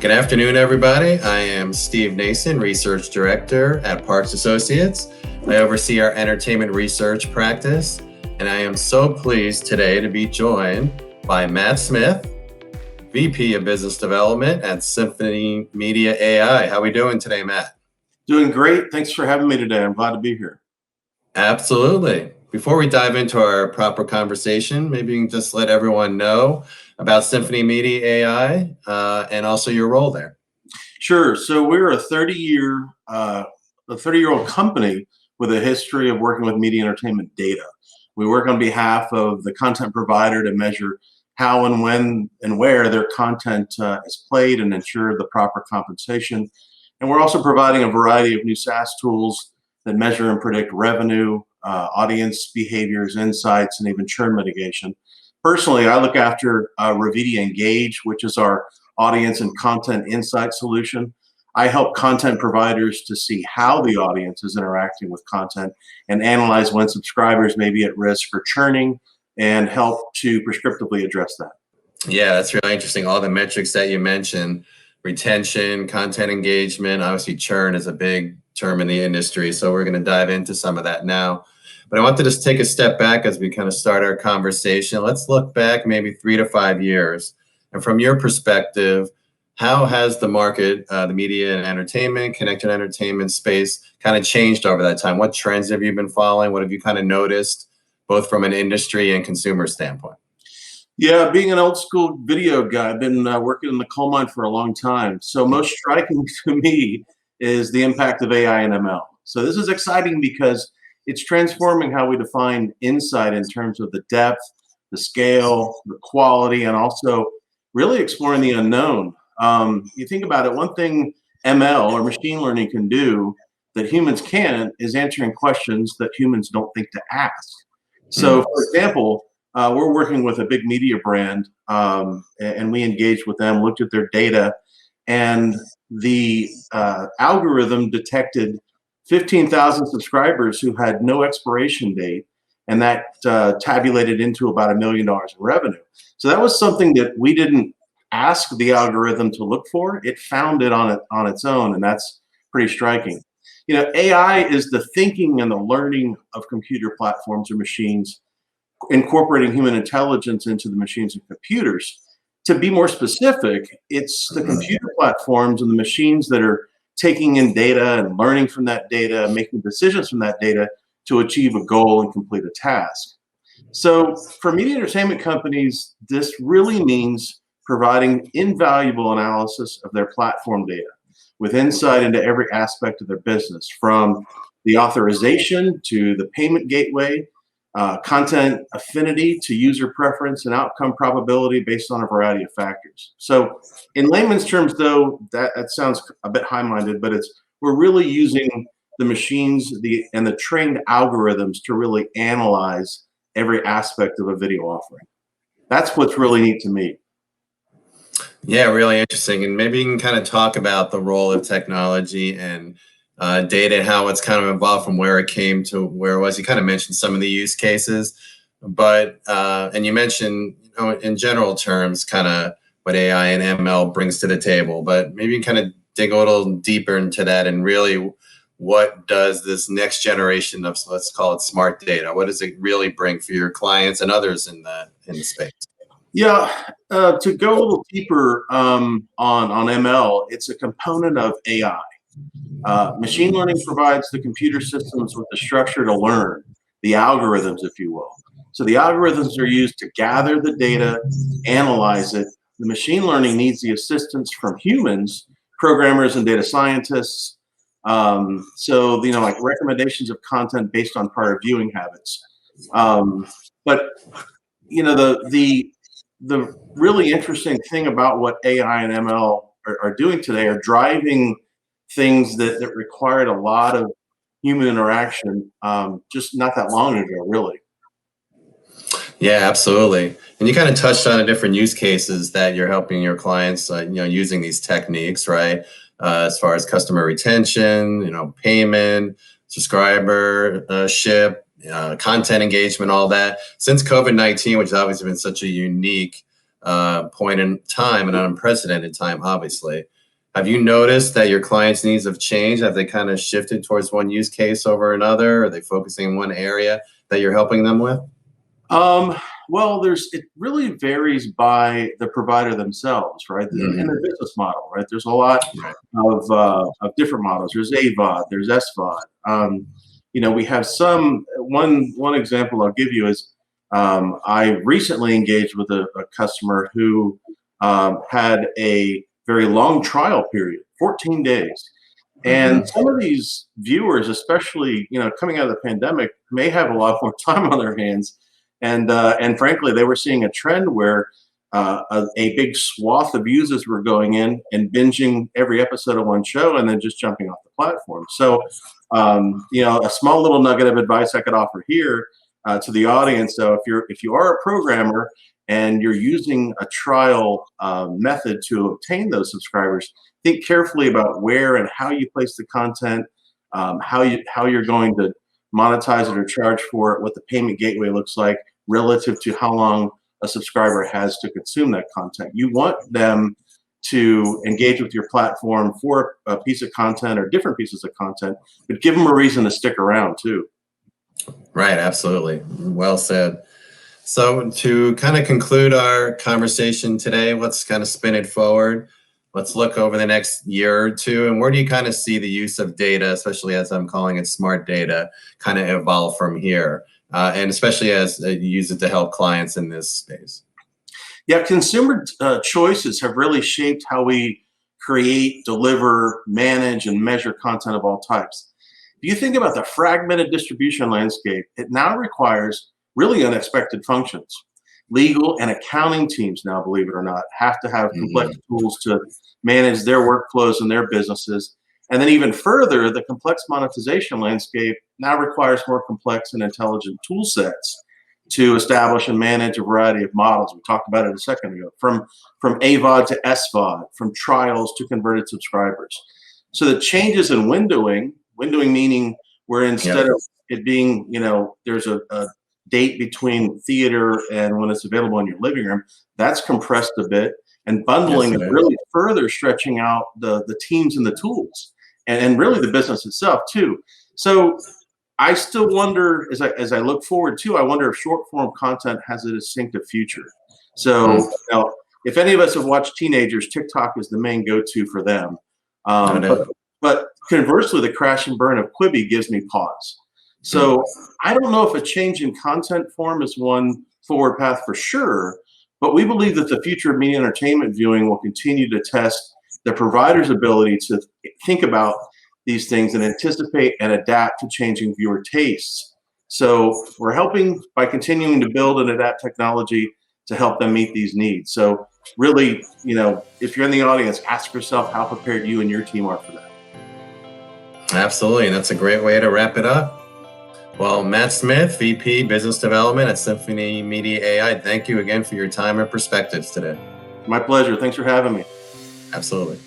Good afternoon, everybody. I am Steve Nason, Research Director at Parks Associates. I oversee our entertainment research practice, and I am so pleased today to be joined by Matt Smith, VP of Business Development at Symphony MediaAI. How are we doing today, Matt? Doing great. Thanks for having me today. I'm glad to be here. Absolutely. Before we dive into our proper conversation, maybe you can just let everyone know about Symphony MediaAI and also your role there. Sure. So we're a 30-year-old company with a history of working with media entertainment data. We work on behalf of the content provider to measure how and when and where their content is played and ensure the proper compensation. And we're also providing a variety of new SaaS tools that measure and predict revenue, audience behaviors, insights, and even churn mitigation. Personally, I look after Reviti Engage, which is our audience and content insight solution. I help content providers to see how the audience is interacting with content and analyze when subscribers may be at risk for churning and help to prescriptively address that. Yeah, that's really interesting. All the metrics that you mentioned, retention, content engagement, obviously churn is a big term in the industry. So we're going to dive into some of that now. But I want to just take a step back as we kind of start our conversation. Let's look back maybe 3 to 5 years. And from your perspective, how has the market, the media and entertainment, connected entertainment space kind of changed over that time? What trends have you been following? What have you kind of noticed, both from an industry and consumer standpoint? Yeah, being an old school video guy, I've been working in the coal mine for a long time. So most striking to me is the impact of AI and ML. So this is exciting because it's transforming how we define insight in terms of the depth, the scale, the quality, and also really exploring the unknown. You think about it, one thing ML or machine learning can do that humans can't is answering questions that humans don't think to ask. So, for example, we're working with a big media brand, and we engaged with them, looked at their data, and the algorithm detected 15,000 subscribers who had no expiration date, and that tabulated into about $1 million in revenue. So that was something that we didn't ask the algorithm to look for. It found it on its own, and that's pretty striking. You know, AI is the thinking and the learning of computer platforms or machines, incorporating human intelligence into the machines and computers. To be more specific, it's the computer platforms and the machines that are taking in data and learning from that data, making decisions from that data to achieve a goal and complete a task. So for media entertainment companies, this really means providing invaluable analysis of their platform data with insight into every aspect of their business, from the authorization to the payment gateway, content affinity to user preference, and outcome probability based on a variety of factors. So in layman's terms, though, that sounds a bit high-minded, but we're really using the machines and the trained algorithms to really analyze every aspect of a video offering. That's what's really neat to me. Yeah, really interesting. And maybe you can kind of talk about the role of technology and data, how it's kind of evolved from where it came to where it was. You kind of mentioned some of the use cases, but and you mentioned, in general terms, kind of what AI and ML brings to the table. But maybe you can kind of dig a little deeper into that and really, what does this next generation of, let's call it smart data, what does it really bring for your clients and others in the space? Yeah, to go a little deeper on ML, it's a component of AI. Machine learning provides the computer systems with the structure to learn, the algorithms, if you will. So the algorithms are used to gather the data, analyze it. The machine learning needs the assistance from humans, programmers and data scientists. So, like recommendations of content based on prior viewing habits. But, the really interesting thing about what AI and ML are doing today are driving things that required a lot of human interaction just not that long ago, really. Yeah, absolutely. And you kind of touched on the different use cases that you're helping your clients, using these techniques, right? As far as customer retention, payment, subscribership, content engagement, all that. Since COVID-19, which has obviously been such a unique point in time, an unprecedented time, obviously. Have you noticed that your clients' needs have changed? Have they kind of shifted towards one use case over another? Are they focusing in one area that you're helping them with? Well, it really varies by the provider themselves, right? And Hmm. the business model, right? There's a lot Right. of different models. There's AVOD, there's SVOD. We have one example I'll give you is I recently engaged with a customer who had a very long trial period, 14 days. And Hmm. some of these viewers, especially coming out of the pandemic, may have a lot more time on their hands, and frankly, they were seeing a trend where a big swath of users were going in and binging every episode of one show and then just jumping off the platform. So, a small little nugget of advice I could offer here to the audience. So, if you are a programmer and you're using a trial method to obtain those subscribers, think carefully about where and how you place the content, how you're going to monetize it or charge for it, what the payment gateway looks like relative to how long a subscriber has to consume that content. You want them to engage with your platform for a piece of content or different pieces of content, but give them a reason to stick around too. Right, absolutely. Well said. So to kind of conclude our conversation today, let's kind of spin it forward. Let's look over the next year or two, and where do you kind of see the use of data, especially as I'm calling it smart data, kind of evolve from here, and especially as you use it to help clients in this space? Yeah, consumer choices have really shaped how we create, deliver, manage, and measure content of all types. If you think about the fragmented distribution landscape, it now requires really unexpected functions. Legal and accounting teams now, believe it or not, have to have complex Mhm. tools to manage their workflows and their businesses. And then even further, the complex monetization landscape now requires more complex and intelligent tool sets to establish and manage a variety of models. We talked about it a second ago, from AVOD to SVOD, from trials to converted subscribers. So the changes in windowing meaning where Yep. instead of it being, there's a date between theater and when it's available in your living room, that's compressed a bit. And Yes, bundling it is is. really further stretching out the teams and the tools and really the business itself too. So I still wonder as I look forward too, I wonder if short form content has a distinctive future. So, Mm, if any of us have watched teenagers, TikTok is the main go-to for them. no Um, but doubt. but conversely, the crash and burn of Quibi gives me pause. Mm. So I don't know if a change in content form is one forward path for sure, but we believe that the future of media entertainment viewing will continue to test the provider's ability to think about these things and anticipate and adapt to changing viewer tastes. So we're helping by continuing to build and adapt technology to help them meet these needs. So really, if you're in the audience, ask yourself how prepared you and your team are for that. Absolutely. And that's a great way to wrap it up. Well, Matt Smith, VP Business Development at Symphony Media AI, thank you again for your time and perspectives today. My pleasure. Thanks for having me. Absolutely.